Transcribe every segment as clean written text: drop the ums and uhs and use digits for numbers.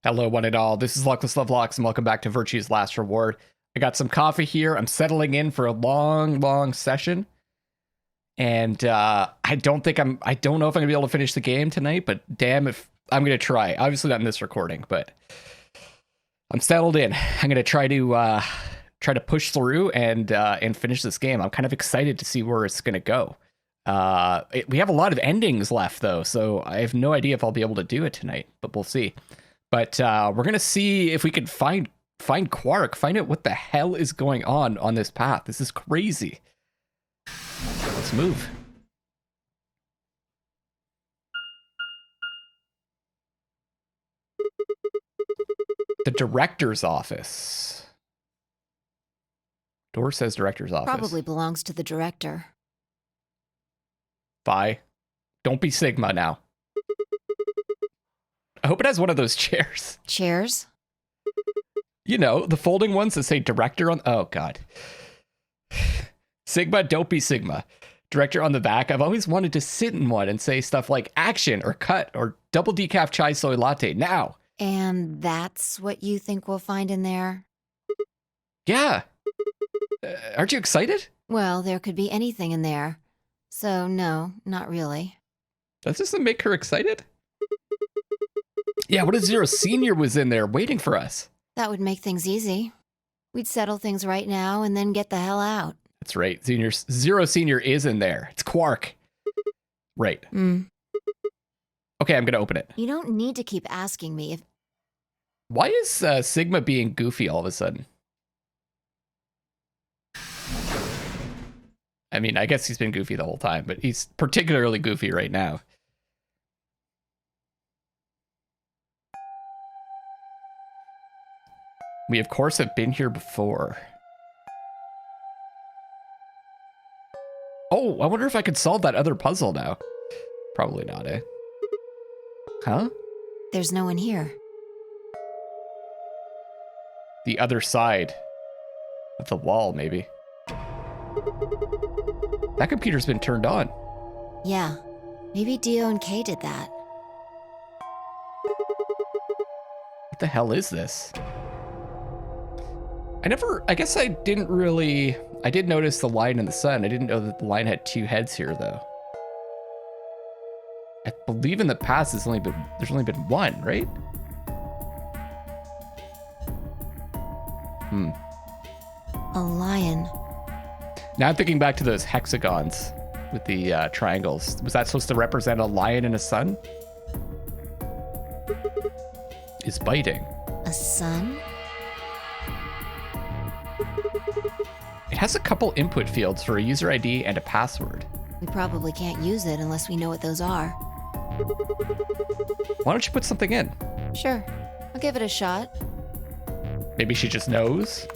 Hello, one and all. This is Luckless LoveLocks, and welcome back to Virtue's Last Reward. I got some coffee here. I'm settling in for a long session. And I don't know if I'm going to be able to finish the game tonight, but damn if I'm going to try. Obviously not in this recording, but I'm settled in. I'm going to try to push through and finish this game. I'm kind of excited to see where it's going to go. We have a lot of endings left, though, so I have no idea if I'll be able to do it tonight, but we'll see. But we're going to see if we can find Quark, find out what the hell is going on this path. This is crazy. Let's move. The director's office. Door says director's office. Probably belongs to the director. Bye. Don't be Sigma now. I hope it has one of those chairs. Chairs? You know, the folding ones that say director on... Oh, God. Sigma, don't be Sigma. Director on the back. I've always wanted to sit in one and say stuff like action or cut or double decaf chai soy latte now. And that's what you think we'll find in there? Yeah. Aren't you excited? Well, there could be anything in there. So, no, not really. Does this make her excited? Yeah, what if Zero Senior was in there waiting for us? That would make things easy. We'd settle things right now and then get the hell out. That's right. Zero Senior is in there. It's Quark. Right. Okay, I'm going to open it. You don't need to keep asking me if... Why is Sigma being goofy all of a sudden? I mean, I guess he's been goofy the whole time, but he's particularly goofy right now. We, of course, have been here before. Oh, I wonder if I could solve that other puzzle now. Probably not, eh? Huh? There's no one here. The other side of the wall, maybe. That computer's been turned on. Yeah, maybe Dio and Kay did that. What the hell is this? I guess I did notice the line in the sun. I didn't know that the line had two heads here, though. I believe in the past there's only been one, right? A lion. Now I'm thinking back to those hexagons with the triangles. Was that supposed to represent a lion and a sun? Is biting. A sun? It has a couple input fields for a user ID and a password. We probably can't use it unless we know what those are. Why don't you put something in? Sure, I'll give it a shot. Maybe she just knows?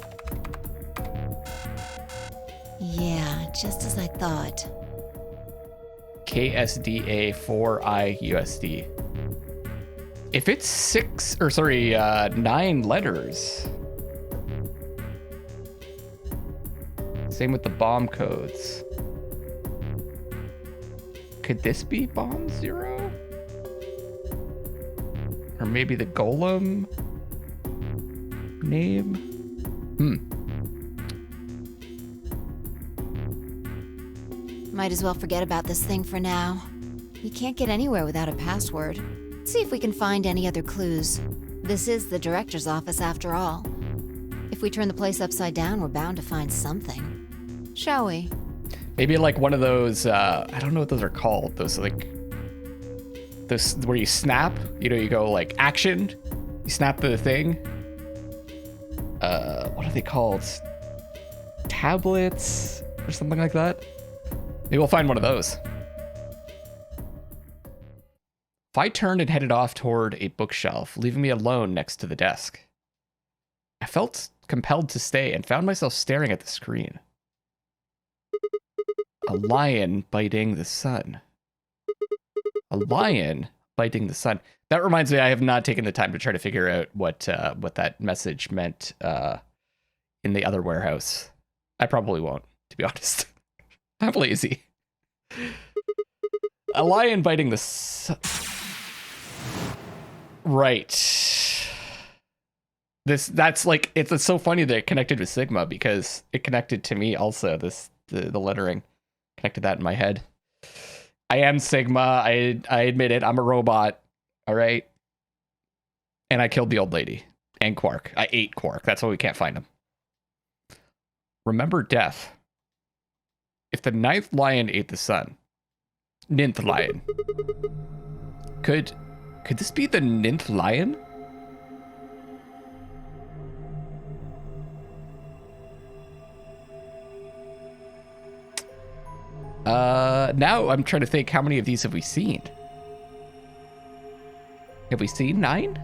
Yeah, just as I thought. KSDA4IUSD. If it's 9 letters. Same with the bomb codes. Could this be bomb 0? Or maybe the golem name? Might as well forget about this thing for now. You can't get anywhere without a password. Let's see if we can find any other clues. This is the director's office after all. If we turn the place upside down, we're bound to find something. Shall we? Maybe like one of those, I don't know what those are called. Those where you snap, you go like action, you snap the thing. What are they called? Tablets or something like that? Maybe we'll find one of those. If I turned and headed off toward a bookshelf, leaving me alone next to the desk, I felt compelled to stay and found myself staring at the screen. A lion biting the sun. A lion biting the sun. That reminds me, I have not taken the time to try to figure out what that message meant in the other warehouse. I probably won't, to be honest. I'm lazy. A lion biting the sun. Right. That's like, it's so funny that it connected with Sigma because it connected to me also. The lettering connected that in my head. I am Sigma. I admit it. I'm a robot. All right. And I killed the old lady and Quark. I ate Quark. That's why we can't find him. Remember death. If the ninth lion ate the sun, ninth lion. Could this be the ninth lion? Now I'm trying to think, how many of these have we seen? Have we seen 9?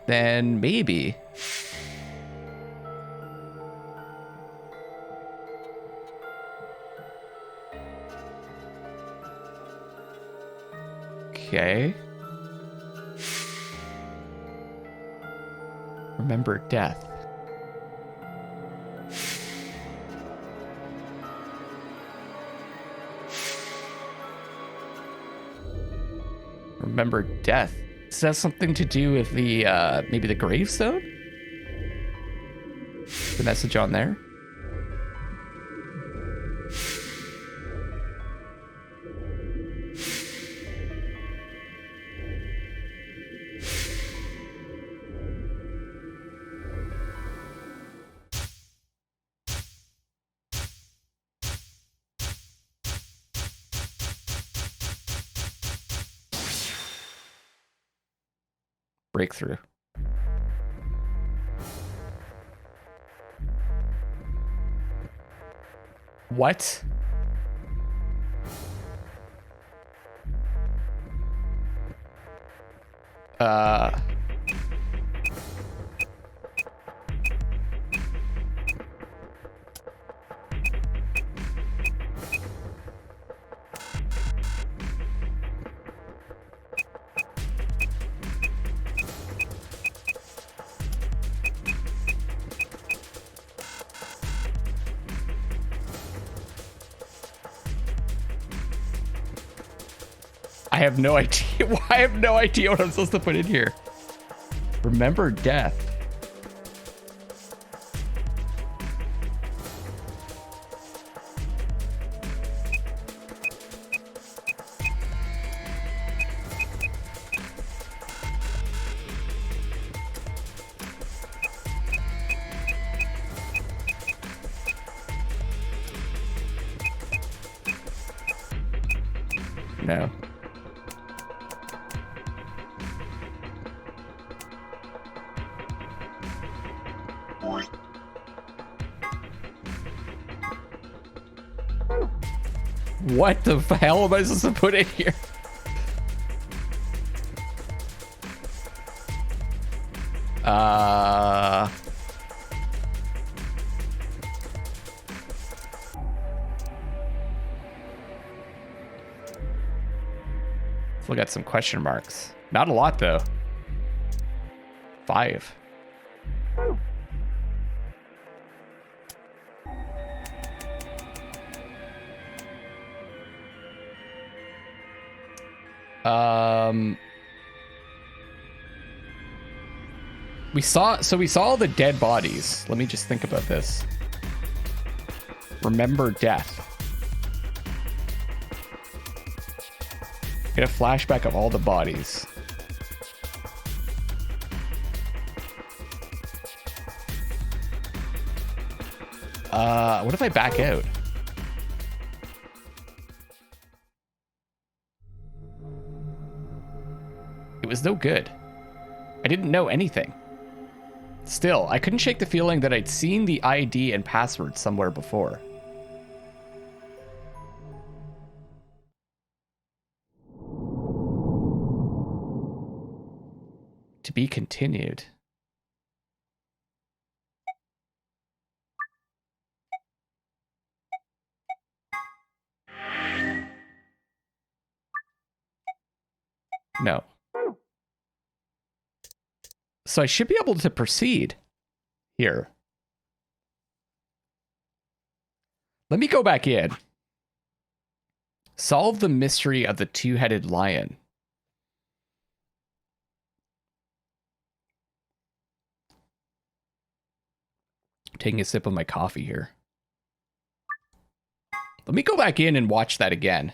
Then maybe. Okay. Remember death. Remember death. Does that have something to do with the maybe the gravestone? The message on there? Breakthrough. What? I have no idea. I have no idea what I'm supposed to put in here. Remember death. No. What the hell am I supposed to put in here? Let's look at some question marks. Not a lot though. 5. We saw the dead bodies. Let me just think about this. Remember death. Get a flashback of all the bodies. What if I back out? It was no good. I didn't know anything. Still, I couldn't shake the feeling that I'd seen the ID and password somewhere before. To be continued. No. So I should be able to proceed here. Let me go back in. Solve the mystery of the two-headed lion. Taking a sip of my coffee here. Let me go back in and watch that again.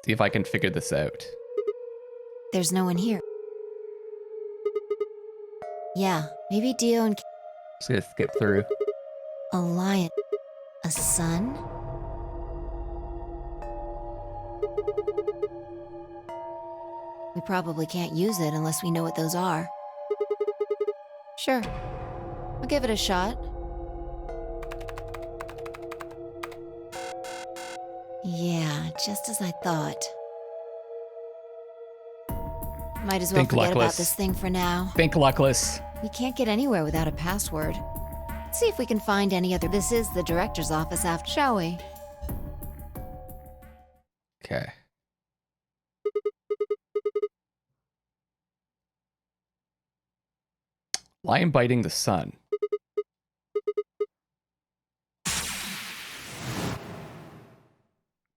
See if I can figure this out. There's no one here. Yeah, maybe Dio and Just gonna skip through. a lion. A sun? We probably can't use it unless we know what those are. Sure. I'll give it a shot. Yeah, just as I thought. Might as well Think forget about luckless. this thing for now. Think luckless. We can't get anywhere without a password. Let's see if we can find any other. This is the director's office after, shall we? Okay. Lion biting the sun.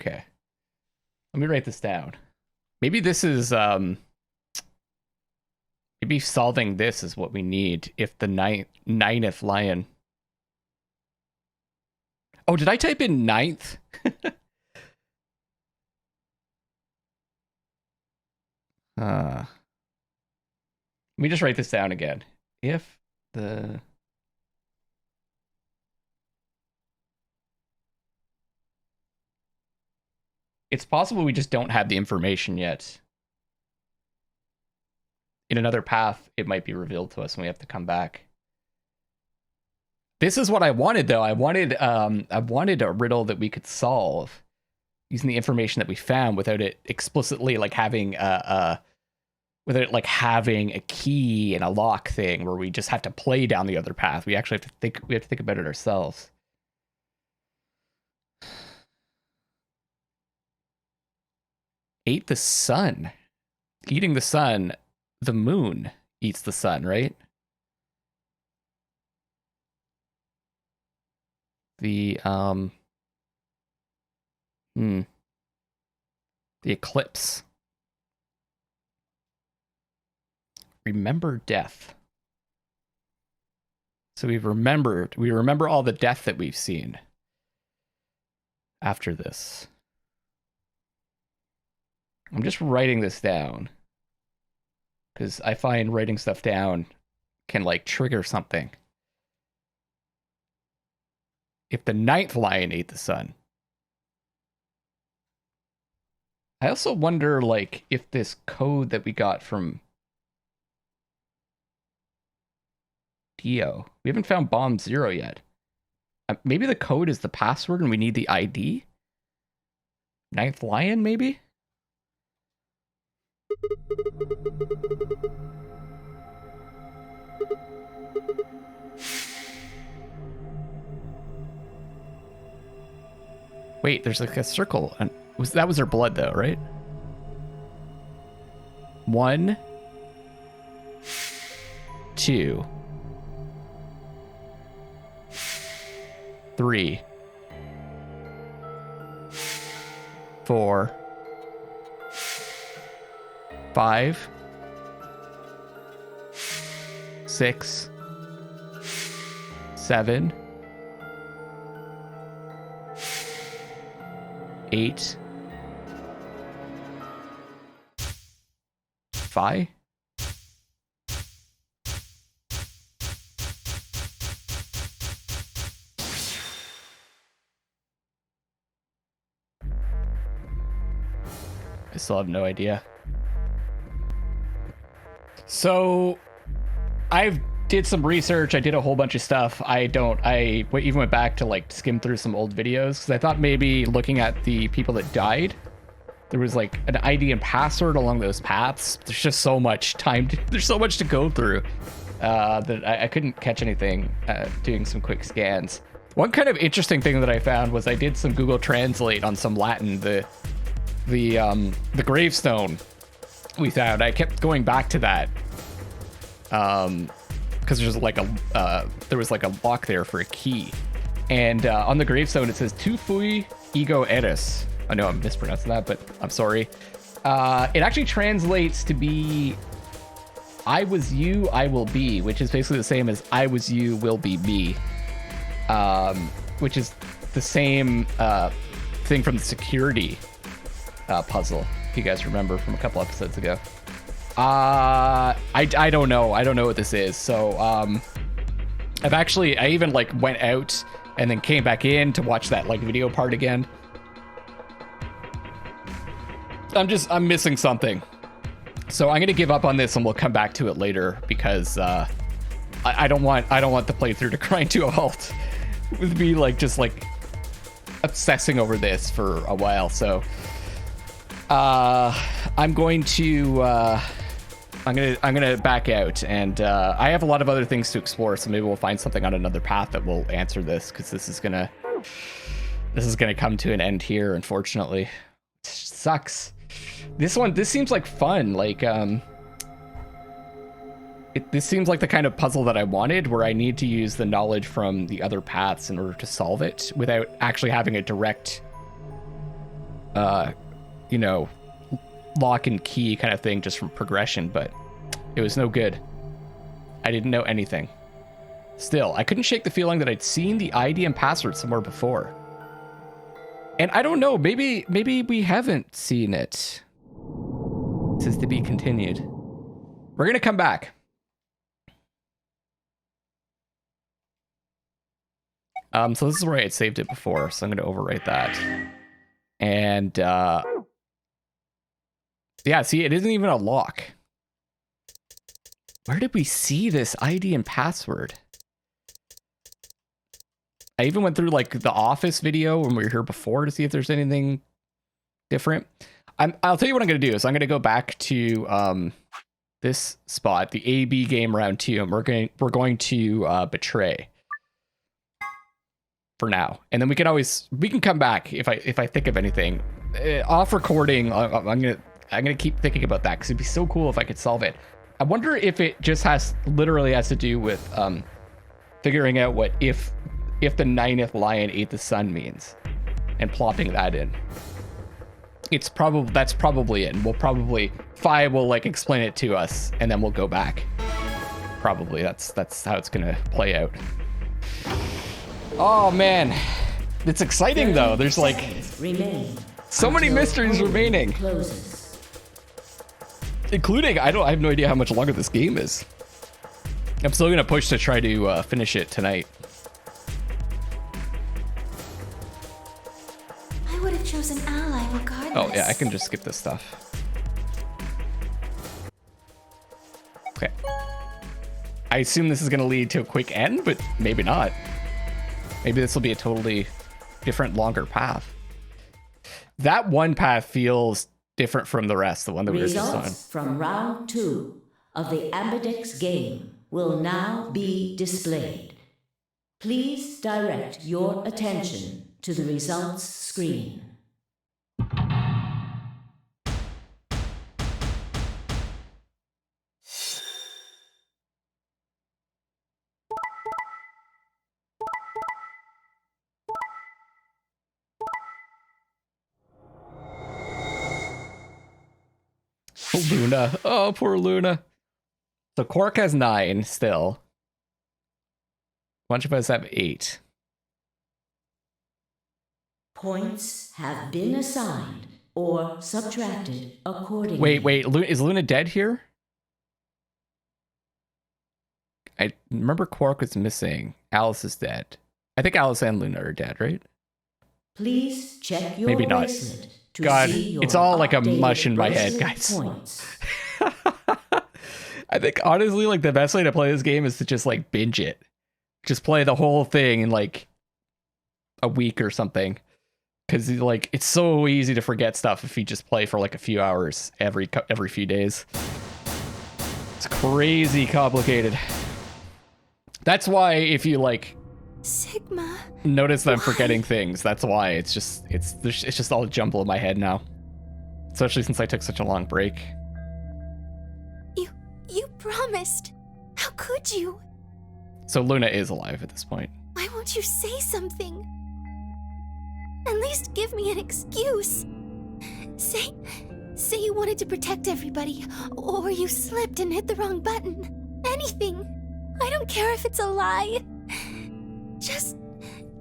Okay. Let me write this down. Maybe this is maybe solving this is what we need if the ninth lion. Oh, did I type in ninth? Let me just write this down again. If the it's possible we just don't have the information yet. In another path, it might be revealed to us and we have to come back. This is what I wanted, though. I wanted a riddle that we could solve using the information that we found without it explicitly like having without it like having a key and a lock thing where we just have to play down the other path. We actually have to think. We have to think about it ourselves. Ate the sun. Eating the sun. The moon eats the sun, right? The the eclipse. Remember death. So we remember all the death that we've seen after this. I'm just writing this down because I find writing stuff down can like trigger something. If the ninth lion ate the sun. I also wonder like if this code that we got from Dio. We haven't found bomb 0 yet. Maybe the code is the password and we need the ID? Ninth lion, maybe? Wait, there's like a circle. And that was her blood though, right? 1, 2, 3, 4, 5, 6, 7, 8, 5. I still have no idea. So I did some research. I did a whole bunch of stuff. I even went back to like skim through some old videos because I thought maybe looking at the people that died, there was like an ID and password along those paths. There's just so much time. There's so much to go through that I couldn't catch anything doing some quick scans. One kind of interesting thing that I found was I did some Google Translate on some Latin. The gravestone we found. I kept going back to that because there's like there was like a lock there for a key, and on the gravestone it says "Tu fui ego eris," I know I'm mispronouncing that, but I'm sorry. It actually translates to be I was you, I will be, which is basically the same as I was you, will be me. Which is the same thing from the security puzzle, if you guys remember from a couple episodes ago. I don't know. I don't know what this is. So I even like went out and then came back in to watch that like video part again. I'm missing something. So I'm gonna give up on this and we'll come back to it later because I don't want the playthrough to grind to a halt with me like just like obsessing over this for a while. So I'm going to I'm gonna back out, and I have a lot of other things to explore, so maybe we'll find something on another path that will answer this, because this is gonna come to an end here, unfortunately. It sucks. This seems like fun. Like this seems like the kind of puzzle that I wanted, where I need to use the knowledge from the other paths in order to solve it without actually having a direct you know, lock and key kind of thing just from progression, but it was no good. I didn't know anything. Still, I couldn't shake the feeling that I'd seen the ID and password somewhere before. And I don't know, maybe we haven't seen it. This is to be continued. We're gonna come back. So this is where I had saved it before, so I'm gonna overwrite that. And yeah, see, it isn't even a lock. Where did we see this ID and password? I even went through like the office video when we were here before to see if there's anything different. I'll tell you what I'm going to do is I'm going to go back to this spot, the AB game round 2, and we're going to betray for now. And then we can come back if I think of anything. Off recording, I'm gonna keep thinking about that because it'd be so cool if I could solve it. I wonder if it just literally has to do with figuring out what if the 9th lion ate the sun means, and plopping that in. That's probably it. And Fi will like explain it to us, and then we'll go back. Probably that's how it's gonna play out. Oh man, it's exciting though. There's like so many mysteries remaining. Including, I have no idea how much longer this game is. I'm still gonna push to try to finish it tonight. I would have chosen ally regardless. Oh yeah, I can just skip this stuff. Okay. I assume this is gonna lead to a quick end, but maybe not. Maybe this will be a totally different, longer path. That one path feels different from the rest, the one that we were just on. Results from round 2 of the Ambidex game will now be displayed. Please direct your attention to the results screen. Luna. Oh, poor Luna. So Quark has 9 still. A bunch of us have 8. Points have been assigned or subtracted accordingly. Wait, is Luna dead here? I remember Quark was missing. Alice is dead. I think Alice and Luna are dead, right? Please check your Maybe not. bracelet to God, see your it's all like a updated mush in my head, bracelet guys. points. I think honestly, like the best way to play this game is to just like binge it. Just play the whole thing in like a week or something. Because like it's so easy to forget stuff if you just play for like a few hours every few days. It's crazy complicated. That's why if you like Sigma. notice that I'm forgetting things, that's why it's just all a jumble in my head now. Especially since I took such a long break. You promised. How could you? So Luna is alive at this point. Why won't you say something? At least give me an excuse. Say you wanted to protect everybody, or you slipped and hit the wrong button. Anything. I don't care if it's a lie. Just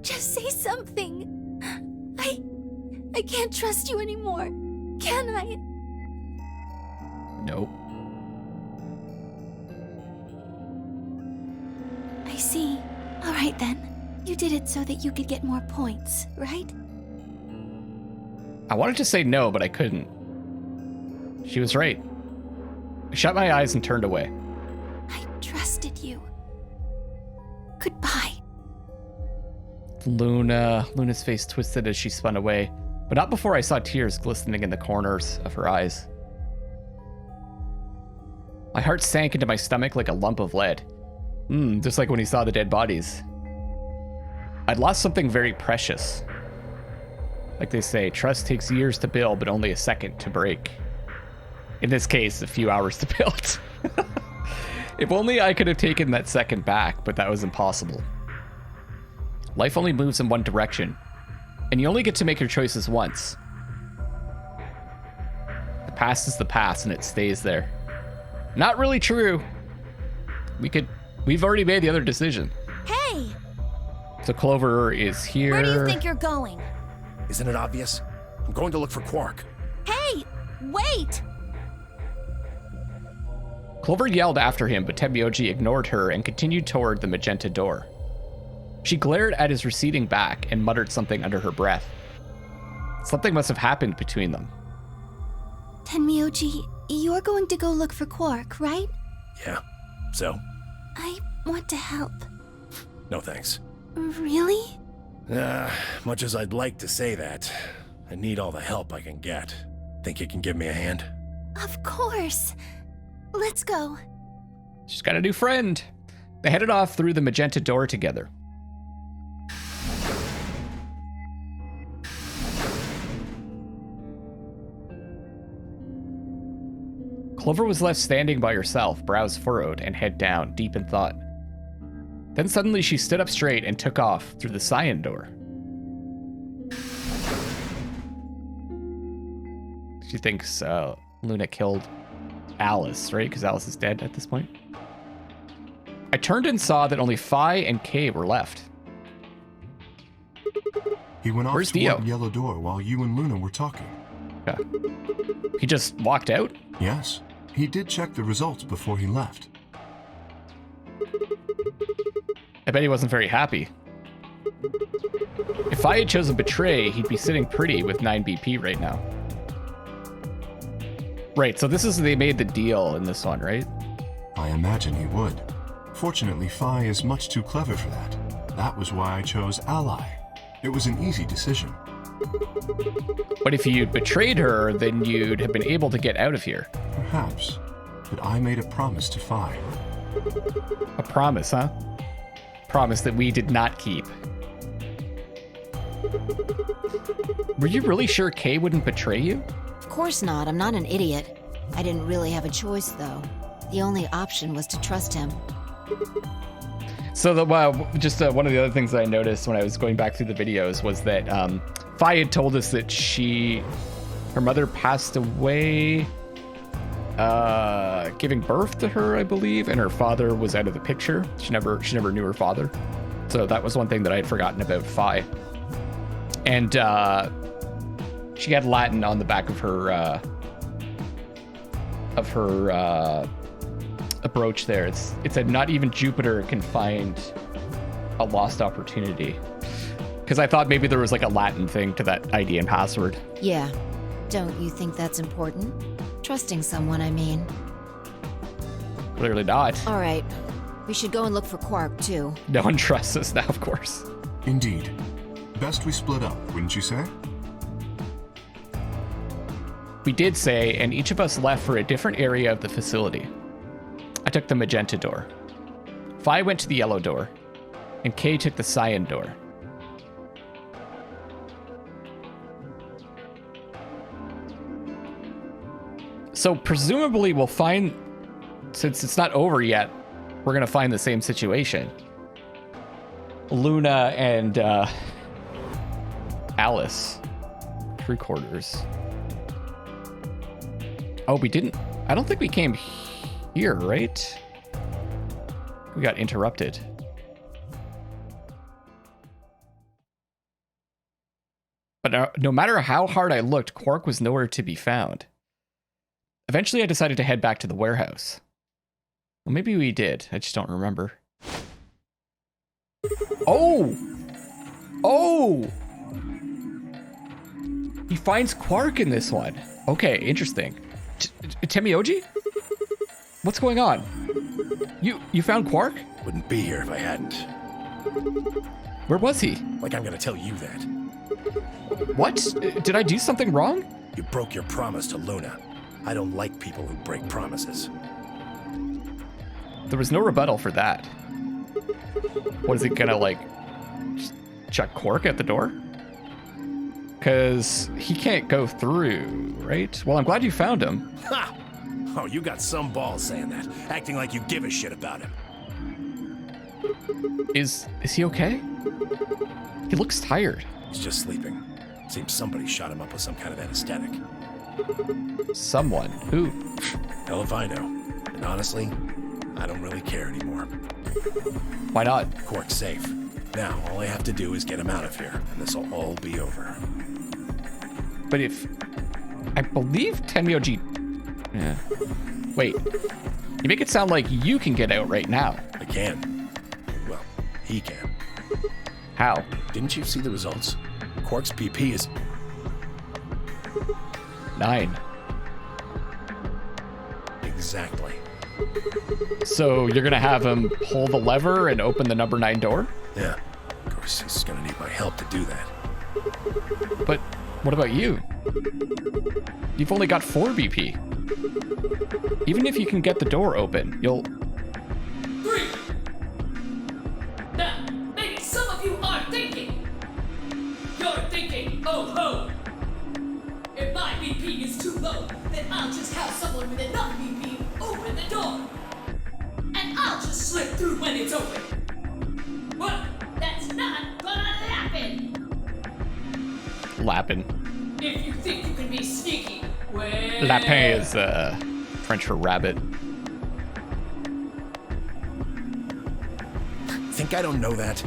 say something. I can't trust you anymore, can I? Nope. I see. All right then. You did it so that you could get more points, right? I wanted to say no, but I couldn't. She was right. I shut my eyes and turned away. I trusted you. Goodbye. Luna's face twisted as she spun away, but not before I saw tears glistening in the corners of her eyes. My heart sank into my stomach like a lump of lead. Just like when he saw the dead bodies. I'd lost something very precious. Like they say, trust takes years to build, but only a second to break. In this case, a few hours to build. If only I could have taken that second back, but that was impossible. Life only moves in one direction, and you only get to make your choices once. The past is the past, and it stays there. Not really true. We've already made the other decision. Hey! So Clover is here. Where do you think you're going? Isn't it obvious? I'm going to look for Quark. Hey! Wait! Clover yelled after him, but Tenmyoji ignored her and continued toward the magenta door. She glared at his receding back and muttered something under her breath. Something must have happened between them. Tenmyoji, you're going to go look for Quark, right? Yeah. So? I want to help. No thanks. Really? Much as I'd like to say that, I need all the help I can get. Think you can give me a hand? Of course. Let's go. She's got a new friend. They headed off through the magenta door together. Clover was left standing by herself, brows furrowed and head down, deep in thought. Then suddenly she stood up straight and took off through the cyan door. She thinks Luna killed Alice, right? Because Alice is dead at this point. I turned and saw that only Phi and Kay were left. He went off Where's toward Dio? the yellow door while you and Luna were talking. Yeah. He just walked out? Yes, he did check the results before he left. I bet he wasn't very happy. If I had chosen Betray, he'd be sitting pretty with 9 BP right now. Right, so this is, they made the deal in this one, right? I imagine he would. Fortunately, Phi is much too clever for that. That was why I chose Ally. It was an easy decision. But if you'd betrayed her, then you'd have been able to get out of here. Perhaps, but I made a promise to Phi. A promise, huh? Promise that we did not keep. Were you really sure Kay wouldn't betray you? Of course not. I'm not an idiot. I didn't really have a choice, though. The only option was to trust him. So one of the other things that I noticed when I was going back through the videos was that Phi had told us that her mother passed away giving birth to her, I believe, and her father was out of the picture. She never knew her father. So that was one thing that I had forgotten about Phi. And she had Latin on the back of her a brooch there. It said, "Not even Jupiter can find a lost opportunity." Because I thought maybe there was like a Latin thing to that ID and password. Yeah. Don't you think that's important? Trusting someone, I mean. Clearly not. All right. We should go and look for Quark, too. No one trusts us now, of course. Indeed. Best we split up, wouldn't you say? We did say, and each of us left for a different area of the facility. I took the magenta door. Phi went to the yellow door, and Kay took the cyan door. So presumably we'll find, since it's not over yet, we're going to find the same situation. Luna and Alice. Crew quarters. Oh, we didn't. I don't think we came here, right? We got interrupted. But no matter how hard I looked, Quark was nowhere to be found. Eventually, I decided to head back to the warehouse. Well, maybe we did. I just don't remember. Oh! Oh! He finds Quark in this one. Okay, interesting. Temioji? What's going on? You found Quark? Wouldn't be here if I hadn't. Where was he? Like I'm gonna tell you that. What? Did I do something wrong? You broke your promise to Luna. I don't like people who break promises. There was no rebuttal for that. What, is he gonna, like, just chuck Quark at the door? Because he can't go through, right? Well, I'm glad you found him. Ha! Oh, you got some balls saying that, acting like you give a shit about him. Is he okay? He looks tired. He's just sleeping. Seems somebody shot him up with some kind of anesthetic. Someone? Who? Hell if I know. And honestly, I don't really care anymore. Why not? Quark's safe. Now, all I have to do is get him out of here, and this'll all be over. But if... I believe Tenmyoji... Yeah. Wait. You make it sound like you can get out right now. I can. Well, he can. How? Didn't you see the results? Quark's PP is... 9. Exactly. So you're gonna have him pull the lever and open the number 9 door? Yeah. Of course, he's gonna need my help to do that. But what about you? You've only got 4 BP. Even if you can get the door open, you'll... 3. Now, maybe some of you are thinking. You're thinking, oh ho. If my BP is too low, then I'll just have someone with enough BP open the door. And I'll just slip through when it's open. Well, that's not gonna happen. Lappin'. If you think you can be sneaky, well... Lapin is French for rabbit. Think I don't know that?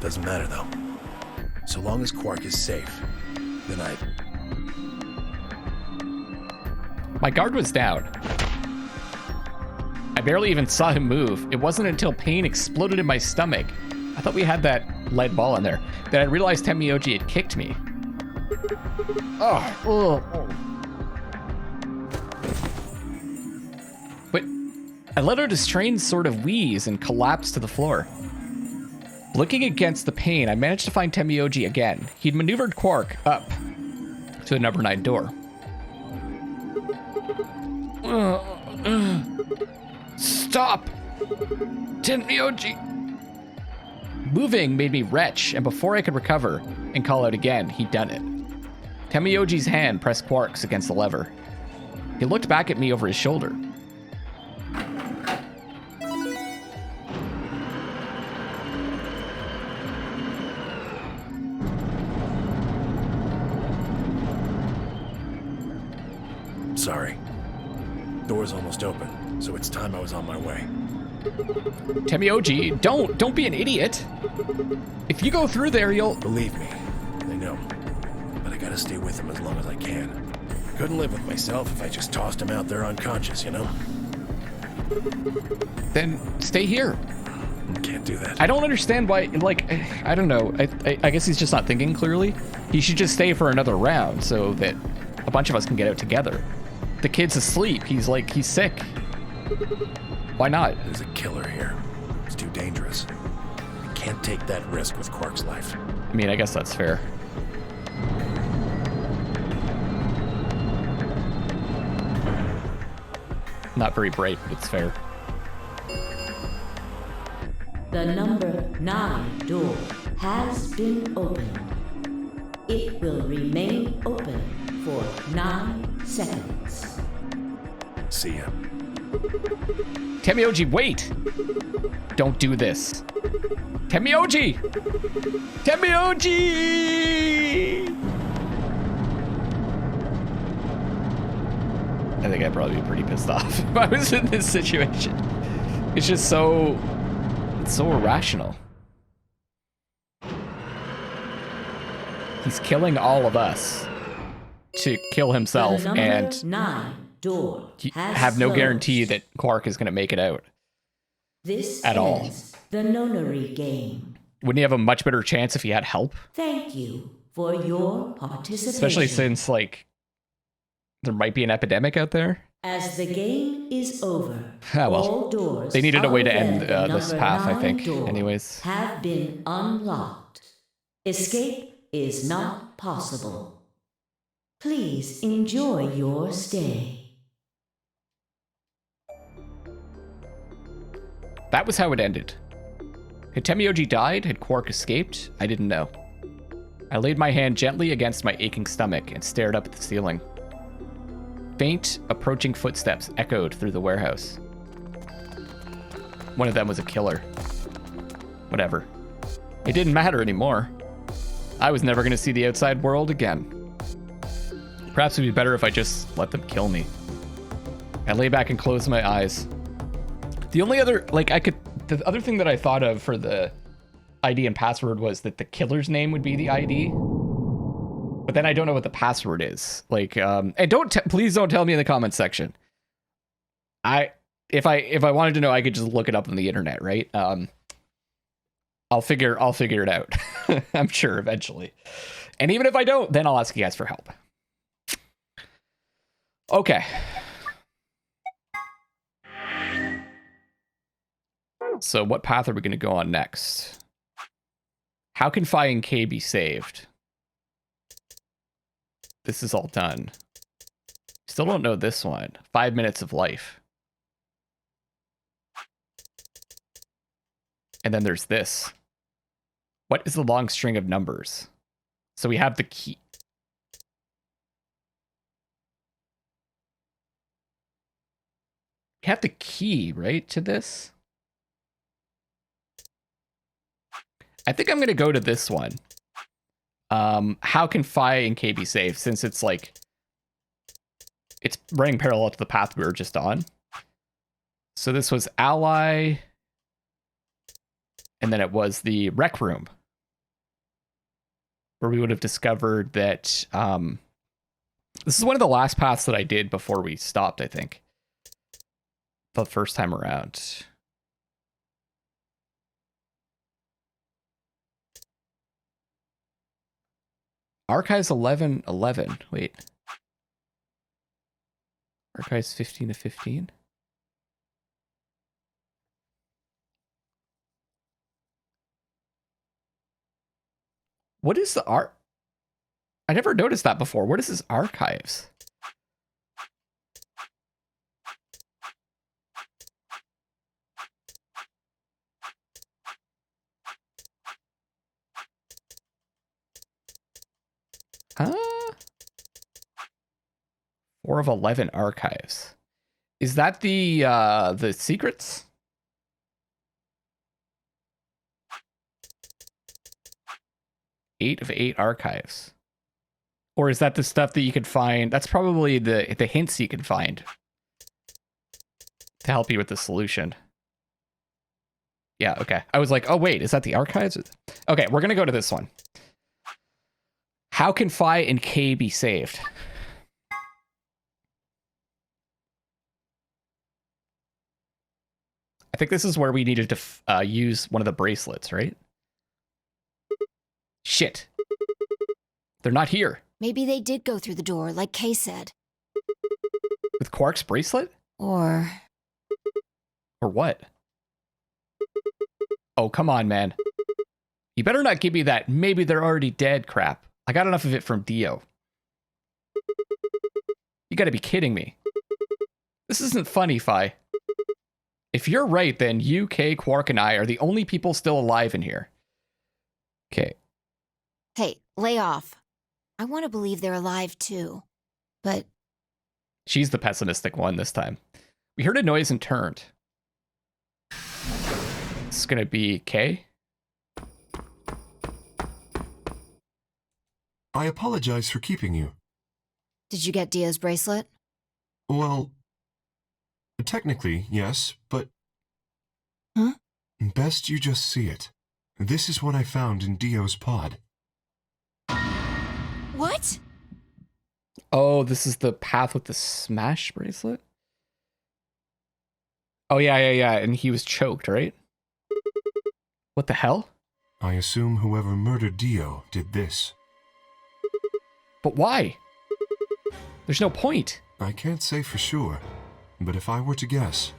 Doesn't matter, though. So long as Quark is safe, then My guard was down. I barely even saw him move. It wasn't until pain exploded in my stomach, I thought we had that lead ball in there, that I realized Tenmyoji had kicked me. Oh. But I let out a strange sort of wheeze and collapsed to the floor. Looking against the pain, I managed to find Tenmyoji again. He'd maneuvered Quark up to the number 9 door. Stop! Tenmyoji! Moving made me retch, and before I could recover and call out again, he'd done it. Tenmyoji's hand pressed Quark's against the lever. He looked back at me over his shoulder. sorry. Door's almost open, so it's time I was on my way. Tenmyoji, don't be an idiot. If you go through there, you'll... Believe me, I know. But I gotta stay with him as long as I can. Couldn't live with myself if I just tossed him out there unconscious, you know? Then stay here. Can't do that. I don't understand why, like, I don't know. I guess he's just not thinking clearly. He should just stay for another round so that a bunch of us can get out together. The kid's asleep. He's sick. Why not? There's a killer here. It's too dangerous. I can't take that risk with Quark's life. I mean, I guess that's fair. Not very bright, but it's fair. The number 9 door has been opened. It will remain open for 9 seconds. See ya. Temioji, wait! Don't do this. Temioji! Temioji! I think I'd probably be pretty pissed off if I was in this situation. It's just so... It's so irrational. He's killing all of us to kill himself, and 9 door have no guarantee that Quark is going to make it out. This at all. ends the Nonary Game. Wouldn't he have a much better chance if he had help? Thank you for your participation. Especially since, like, there might be an epidemic out there. As the game is over, Ah, well, all doors they needed a way to other end than the this number path, I 9 think. door Anyways. have been unlocked. Escape is not possible. Please enjoy your stay. That was how it ended. Had Temioji died? Had Quark escaped? I didn't know. I laid my hand gently against my aching stomach and stared up at the ceiling. Faint, approaching footsteps echoed through the warehouse. One of them was a killer. Whatever. It didn't matter anymore. I was never going to see the outside world again. Perhaps it would be better if I just let them kill me. I lay back and closed my eyes. The only other, the other thing that I thought of for the ID and password was that the killer's name would be the ID. But then I don't know what the password is. And please don't tell me in the comments section. If I wanted to know, I could just look it up on the internet, right? I'll figure it out. I'm sure eventually. And even if I don't, then I'll ask you guys for help. Okay. So what path are we going to go on next? How can Phi and K be saved? This is all done. Still don't know this one. 5 minutes of life. And then there's this. What is the long string of numbers? So we have the key. We have the key, right, to this? I think I'm going to go to this one. How can Phi and K be saved? Since it's like... It's running parallel to the path we were just on. So this was Ally... And then it was the rec room. Where we would have discovered that... this is one of the last paths that I did before we stopped, I think. The first time around. Archives 11:11. Wait. Archives 15 to 15. What is the I never noticed that before. What is this archives? Huh? 4 of 11 archives. Is that the secrets? Eight of 8 archives. Or is that the stuff that you can find? That's probably the hints you can find to help you with the solution. Yeah, okay. I was like, oh wait, is that the archives? Okay, we're gonna go to this one. How can Phi and K be saved? I think this is where we needed to use one of the bracelets, right? Shit. They're not here. Maybe they did go through the door, like Kay said. With Quark's bracelet? Or what? Oh, come on, man. You better not give me that maybe they're already dead crap. I got enough of it from Dio. You gotta be kidding me. This isn't funny, Phi. If you're right, then you, Kay, Quark, and I are the only people still alive in here. Okay. Hey, lay off. I want to believe they're alive too. But she's the pessimistic one this time. We heard a noise and turned. It's gonna be K. I apologize for keeping you. Did you get Dio's bracelet? Well, technically, yes, but... Huh? Best you just see it. This is what I found in Dio's pod. What? Oh, this is the path with the smash bracelet? Oh, yeah. And he was choked, right? What the hell? I assume whoever murdered Dio did this. But why? There's no point. I can't say for sure, but if I were to guess...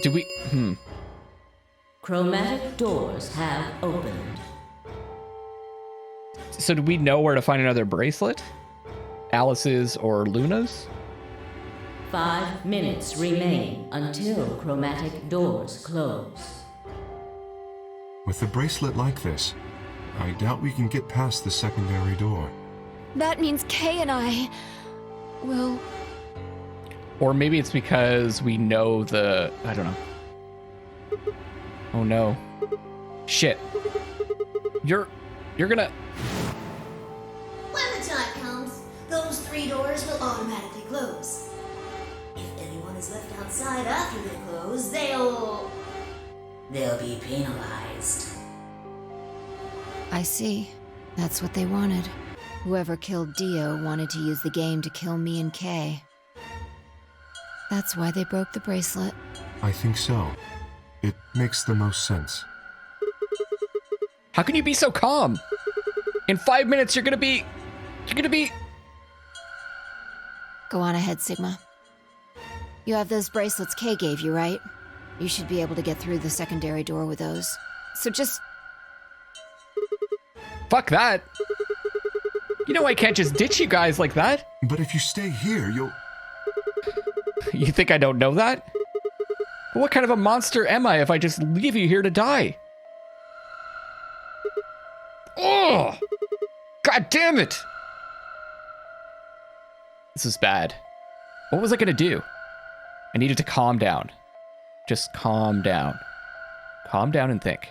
Do we... Chromatic doors have opened. So do we know where to find another bracelet? Alice's or Luna's? 5 minutes remain until chromatic doors close. With a bracelet like this, I doubt we can get past the secondary door. That means Kay and I will... Or maybe it's because we know the... I don't know. Oh no. Shit. You're gonna... When the time comes, those 3 doors will automatically close. If anyone is left outside after they close, they'll be penalized. I see. That's what they wanted. Whoever killed Dio wanted to use the game to kill me and Kay. That's why they broke the bracelet. I think so. It makes the most sense. How can you be so calm? In 5 minutes, you're gonna be... Go on ahead, Sigma. You have those bracelets Kay gave you, right? You should be able to get through the secondary door with those. So just... Fuck that. You know I can't just ditch you guys like that. But if you stay here, you'll... You think I don't know that? What kind of a monster am I if I just leave you here to die? Oh! God damn it! This is bad. What was I gonna do? I needed to calm down. Just calm down. Calm down and think.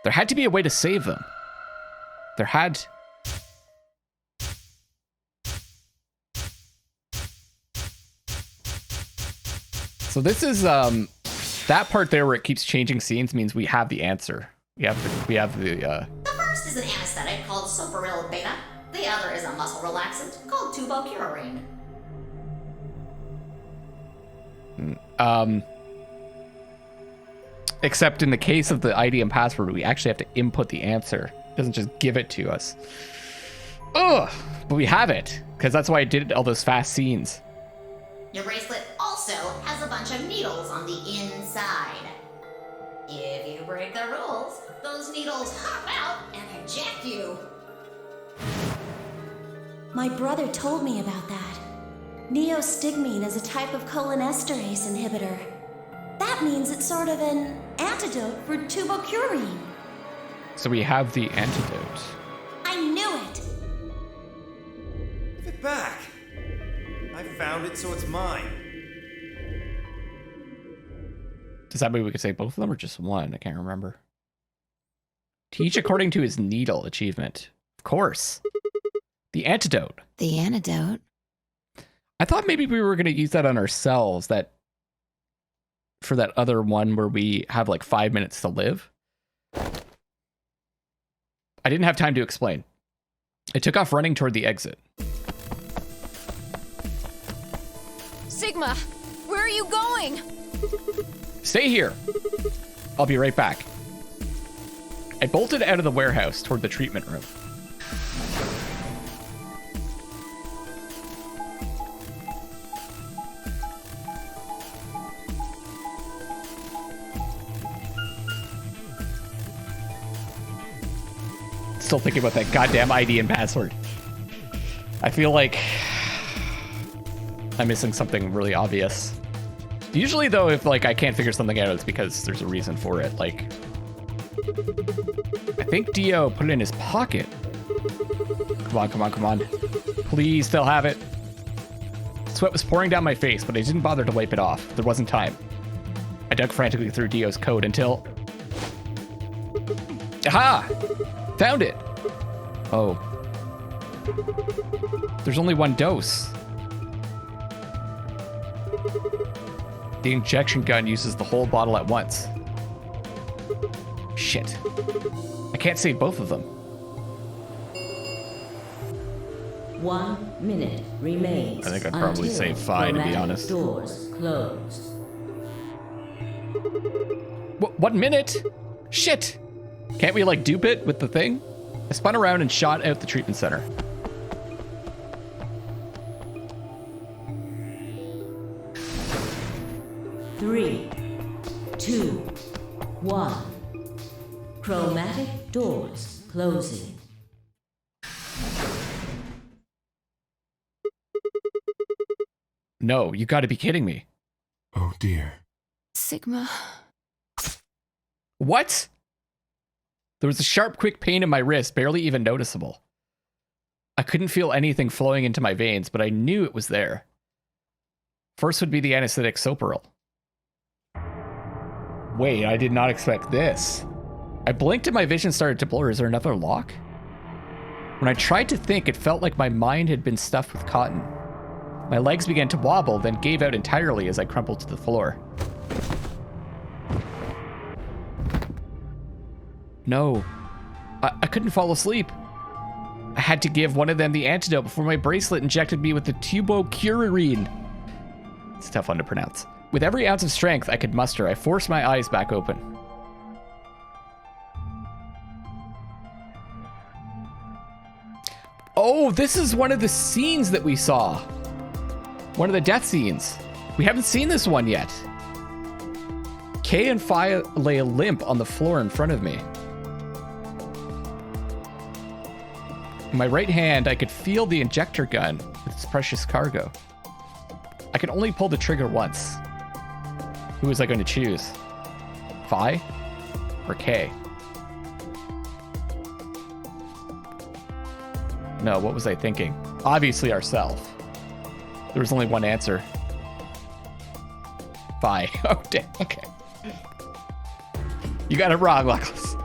There had to be a way to save them. There had... So this is that part there where it keeps changing scenes means we have the answer. We have the The first is an anesthetic called Soparil Beta. The other is a muscle relaxant called Tubocurarine. Except in the case of the ID and password, we actually have to input the answer. It doesn't just give it to us. Ugh! But we have it, because that's why I did all those fast scenes. Your bracelet also has a bunch of needles on the inside. If you break the rules, those needles hop out and eject you. My brother told me about that. Neostigmine is a type of cholinesterase inhibitor. That means it's sort of an antidote for tubocurine. So we have the antidote. I knew it! Give it back. I found it, so it's mine. Does that mean we could say both of them or just one? I can't remember. Teach according to his needle achievement. Of course. The antidote. The antidote? I thought maybe we were going to use that on ourselves, that for that other one where we have like 5 minutes to live. I didn't have time to explain. I took off running toward the exit. Sigma, where are you going? Stay here. I'll be right back. I bolted out of the warehouse toward the treatment room. Still thinking about that goddamn ID and password. I feel like I'm missing something really obvious. Usually though, if like I can't figure something out, it's because there's a reason for it. Like I think Dio put it in his pocket. Come on, come on, come on. Please still have it. Sweat was pouring down my face, but I didn't bother to wipe it off. There wasn't time. I dug frantically through Dio's coat until... Aha! Found it! Oh. There's only one dose. The injection gun uses the whole bottle at once. Shit. I can't save both of them. 1 minute remains. I think I'd probably until save Phi, to be chromatic honest. Doors close. 1 minute? Shit! Can't we, like, dupe it with the thing? I spun around and shot out the treatment center. Three, 2, 1. Chromatic doors closing. No, you gotta be kidding me. Oh dear. Sigma. What? There was a sharp, quick pain in my wrist, barely even noticeable. I couldn't feel anything flowing into my veins, but I knew it was there. First would be the anesthetic Soperil. Wait, I did not expect this. I blinked and my vision started to blur. Is there another lock? When I tried to think, it felt like my mind had been stuffed with cotton. My legs began to wobble, then gave out entirely as I crumpled to the floor. No, I couldn't fall asleep. I had to give one of them the antidote before my bracelet injected me with the tubocurarine. It's a tough one to pronounce. With every ounce of strength I could muster, I forced my eyes back open. Oh, this is one of the scenes that we saw. One of the death scenes. We haven't seen this one yet. Kay and Phi lay limp on the floor in front of me. In my right hand, I could feel the injector gun with its precious cargo. I could only pull the trigger once. Who was I going to choose? Phi or Kay? No, what was I thinking? Obviously ourselves. There was only one answer. Phi. Oh, damn. Okay. You got it wrong, Luckless.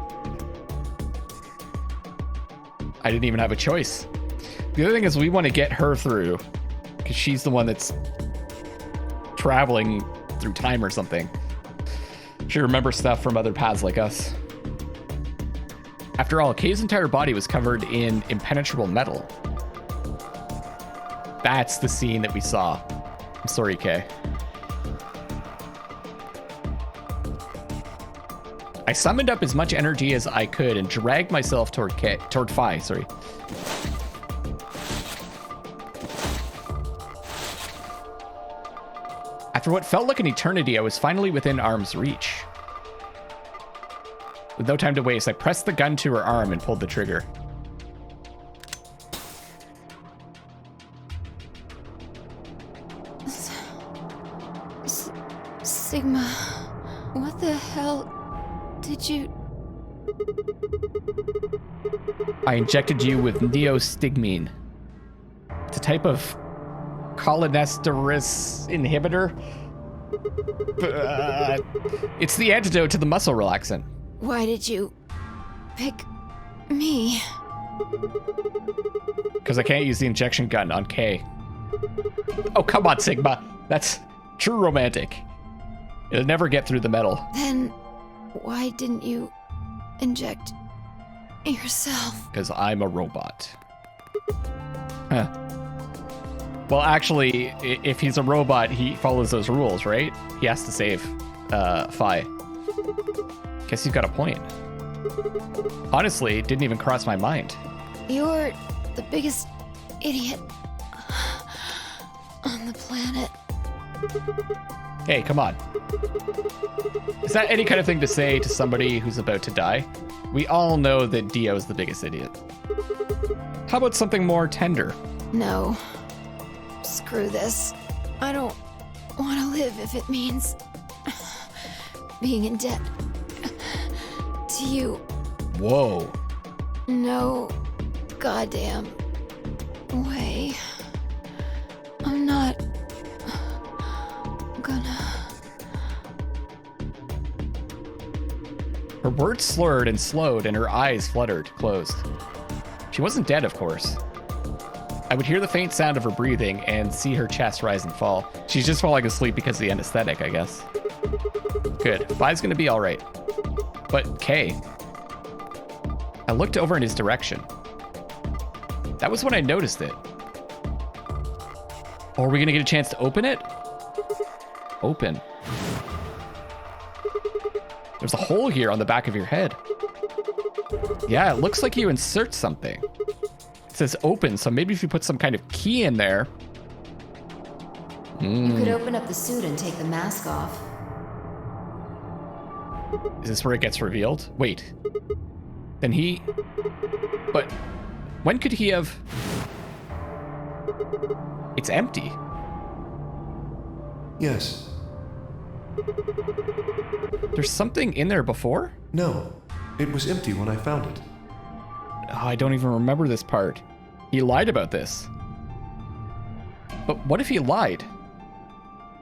I didn't even have a choice. The other thing is we want to get her through because she's the one that's traveling through time or something. She remembers stuff from other paths like us. After all, Kay's entire body was covered in impenetrable metal. That's the scene that we saw. I'm sorry, Kay. I summoned up as much energy as I could and dragged myself toward Phi, sorry. After what felt like an eternity, I was finally within arm's reach. With no time to waste, I pressed the gun to her arm and pulled the trigger. Sigma, what the hell did you... I injected you with neostigmine. It's a type of cholinesterase inhibitor. It's the antidote to the muscle relaxant. Why did you pick me? Because I can't use the injection gun on Kay. Oh, come on, Sigma. That's true romantic. It'll never get through the metal. Then why didn't you inject yourself? Because I'm a robot. Huh. Well, actually, if he's a robot, he follows those rules, right? He has to save Phi. Guess you've got a point. Honestly, it didn't even cross my mind. You're the biggest idiot on the planet. Hey, come on. Is that any kind of thing to say to somebody who's about to die? We all know that Dio's the biggest idiot. How about something more tender? No. Screw this. I don't want to live if it means being in debt It's you. Whoa. No goddamn way. I'm not gonna... Her words slurred and slowed, and her eyes fluttered, closed. She wasn't dead, of course. I would hear the faint sound of her breathing and see her chest rise and fall. She's just falling asleep because of the anesthetic, I guess. Good. Vi's gonna be all right. But Kay... I looked over in his direction. That was when I noticed it. Oh, are we gonna get a chance to open it? Open. There's a hole here on the back of your head. Yeah, it looks like you insert something. It says open, so maybe if you put some kind of key in there. You could open up the suit and take the mask off. Is this where it gets revealed? Wait. Then he... But when could he have... It's empty. Yes. There's something in there before? No. It was empty when I found it. Oh, I don't even remember this part. He lied about this. But what if he lied?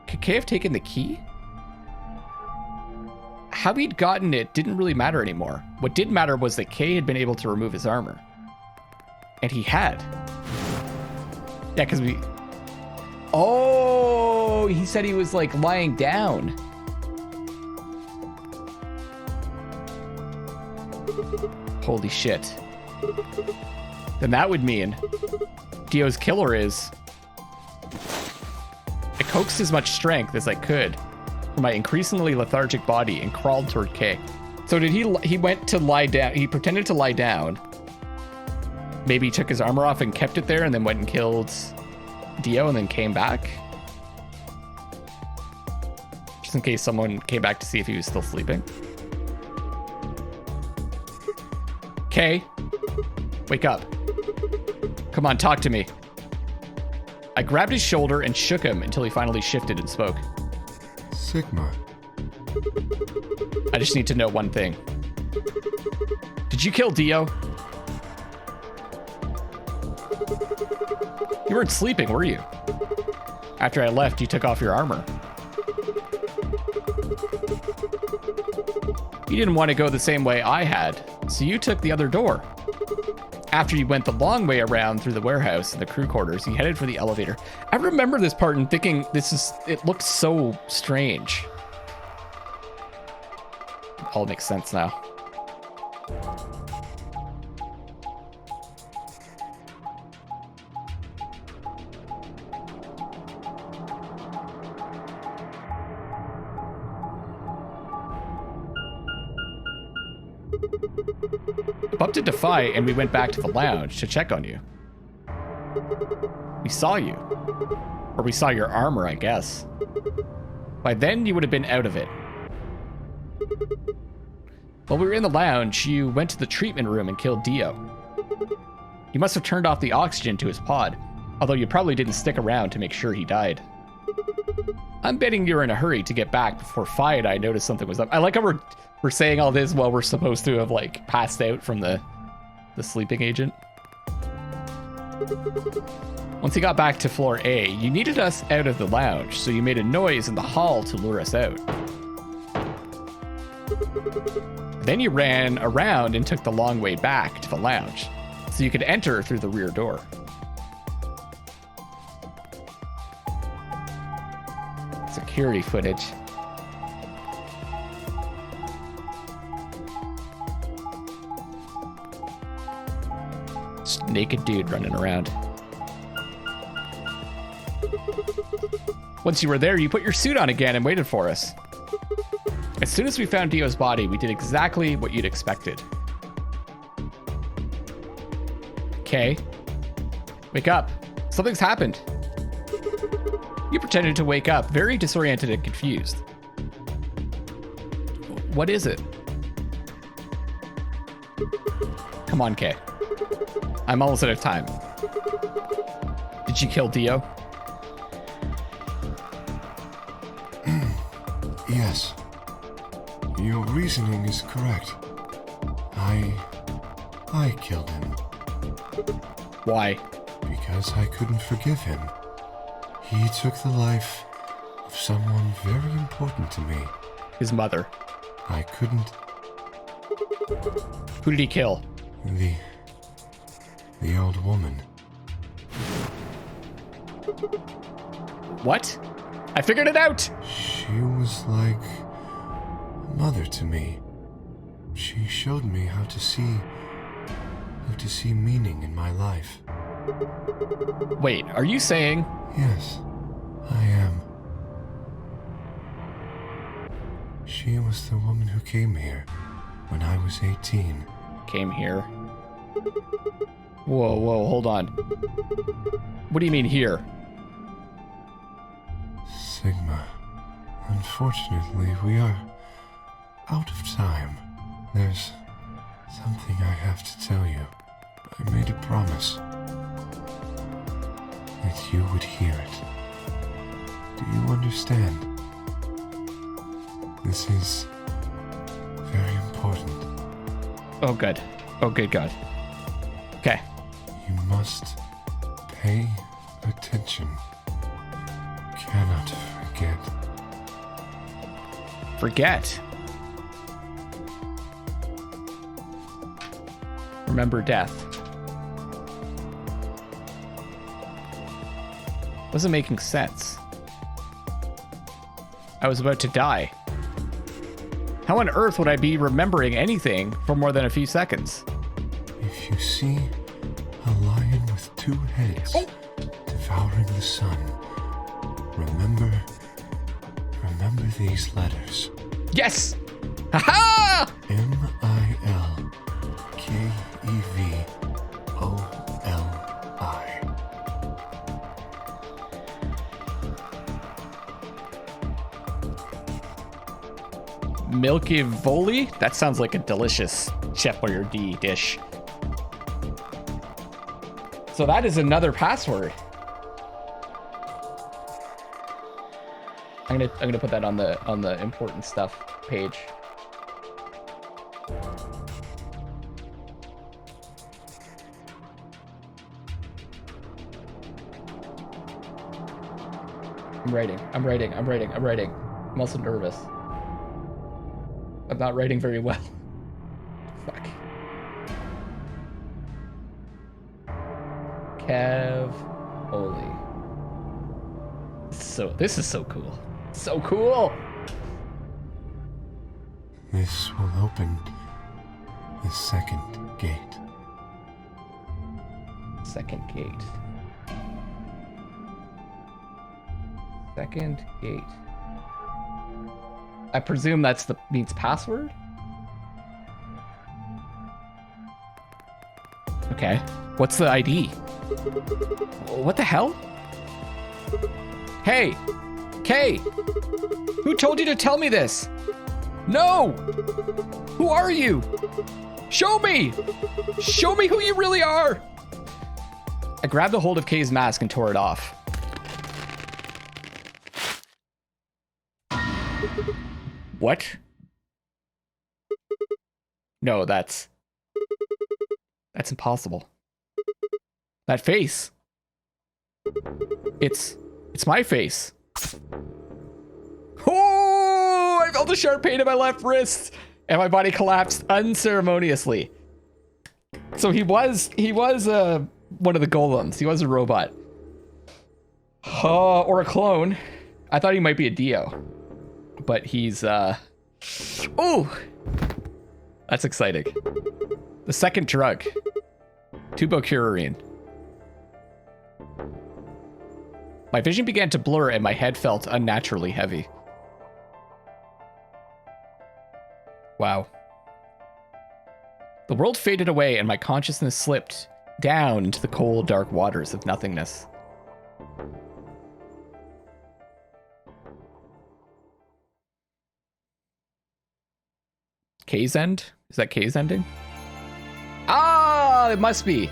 Could Kay have taken the key? How he'd gotten it didn't really matter anymore. What did matter was that Kay had been able to remove his armor. And he had. Yeah, because we... Oh, he said he was like lying down. Holy shit. Then that would mean Dio's killer is... I coaxed as much strength as I could from my increasingly lethargic body and crawled toward Kay. So did he went to lie down, he pretended to lie down. Maybe he took his armor off and kept it there and then went and killed Dio and then came back? Just in case someone came back to see if he was still sleeping. Kay, wake up. Come on, talk to me. I grabbed his shoulder and shook him until he finally shifted and spoke. Sigma. I just need to know one thing. Did you kill Dio? You weren't sleeping, were you? After I left, you took off your armor. You didn't want to go the same way I had, so you took the other door. After you went the long way around through the warehouse and the crew quarters, you headed for the elevator. I remember this part and thinking it looked so strange. It all makes sense now. Bumped into Phi and we went back to the lounge to check on you. We saw you. Or we saw your armor, I guess. By then, you would have been out of it. While we were in the lounge, you went to the treatment room and killed Dio. You must have turned off the oxygen to his pod, although you probably didn't stick around to make sure he died. I'm betting you were in a hurry to get back before Phi and I noticed something was up. I like how we're saying all this while we're supposed to have like passed out from the sleeping agent. Once you got back to floor A, you needed us out of the lounge, so you made a noise in the hall to lure us out. Then you ran around and took the long way back to the lounge, so you could enter through the rear door. Security footage. Just naked dude running around. Once you were there, you put your suit on again and waited for us. As soon as we found Dio's body, we did exactly what you'd expected. Okay. Wake up. Something's happened. You pretended to wake up, very disoriented and confused. What is it? Come on, Kay. I'm almost out of time. Did you kill Dio? Yes. Your reasoning is correct. I killed him. Why? Because I couldn't forgive him. He took the life of someone very important to me. His mother. I couldn't... Who did he kill? The old woman. What? I figured it out! She was like a mother to me. She showed me how to see meaning in my life. Wait, are you saying? Yes, I am. She was the woman who came here when I was 18. Came here? Whoa, hold on. What do you mean here? Sigma, unfortunately, we are out of time. There's something I have to tell you. I made a promise that you would hear it. Do you understand? This is very important. Oh, good. Oh, good God. Okay. You must pay attention. Cannot forget. Forget? Remember death. Wasn't making sense. I was about to die. How on earth would I be remembering anything for more than a few seconds? If you see a lion with two heads devouring the sun, remember these letters. Yes! Ha-ha! M-I-L-K-E-V-O-L-I. Milky Voli? That sounds like a delicious Chef Boyardee dish. So that is another password. I'm gonna put that on the important stuff page. I'm writing. I'm also nervous. I'm not writing very well. Fuck. Kev Oli. So this is so cool. So cool. This will open the second gate. Second gate. Second gate. I presume that's means password? Okay. What's the ID? What the hell? Hey! Kay! Who told you to tell me this? No! Who are you? Show me! Show me who you really are! I grabbed a hold of Kay's mask and tore it off. What? No, that's impossible. That face. It's my face. Oh, I felt a sharp pain in my left wrist and my body collapsed unceremoniously. So he was one of the golems. He was a robot. Or a clone. I thought he might be a Dio. But he's ooh, that's exciting. The second drug, tubocurarine. My vision began to blur and my head felt unnaturally heavy. Wow. The world faded away and my consciousness slipped down into the cold, dark waters of nothingness. K's end? Is that K's ending? Ah, it must be.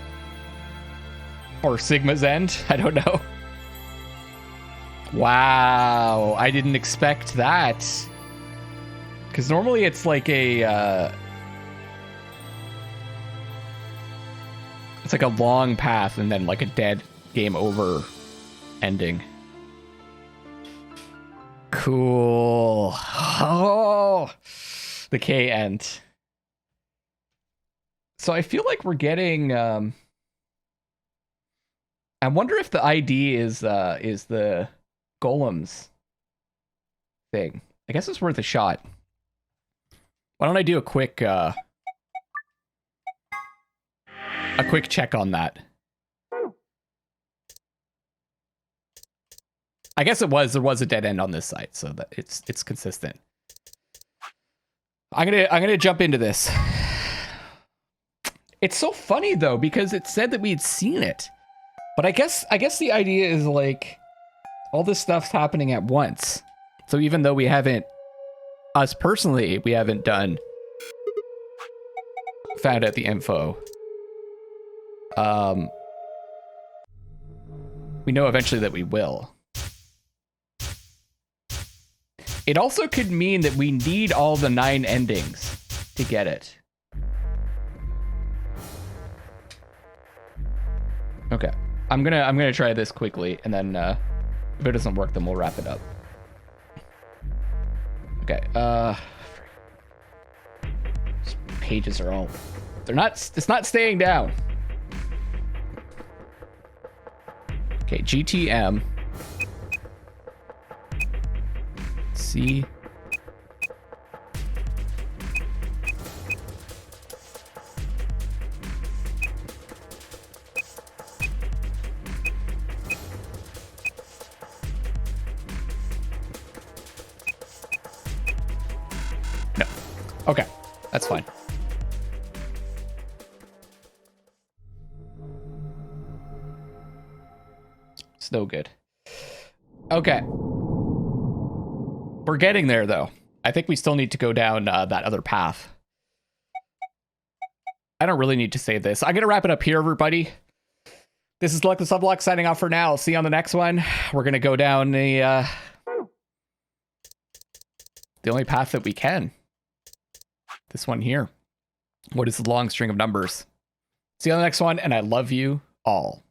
Or Sigma's end. I don't know. Wow, I didn't expect that. Because normally it's like a It's like a long path and then like a dead game over ending. Cool. Oh, the K end. So I feel like we're getting. I wonder if the ID is the golems thing. I guess it's worth a shot. Why don't I do a quick check on that? I guess there was a dead end on this side, so that it's consistent. I'm gonna jump into this. It's so funny though, because it said that we had seen it. But I guess the idea is like all this stuff's happening at once. So even though we haven't, us personally, we haven't found out the info. We know eventually that we will. It also could mean that we need all the 9 endings to get it. Okay. I'm gonna try this quickly, and then if it doesn't work, then we'll wrap it up. Okay. These pages are all, it's not staying down. Okay, GTM. C. No. Okay, that's fine. It's no good. Okay. We're getting there, though. I think we still need to go down that other path. I don't really need to save this. I'm going to wrap it up here, everybody. This is Luckless LoveLocks signing off for now. I'll see you on the next one. We're going to go down the only path that we can. This one here. What is the long string of numbers? See you on the next one, and I love you all.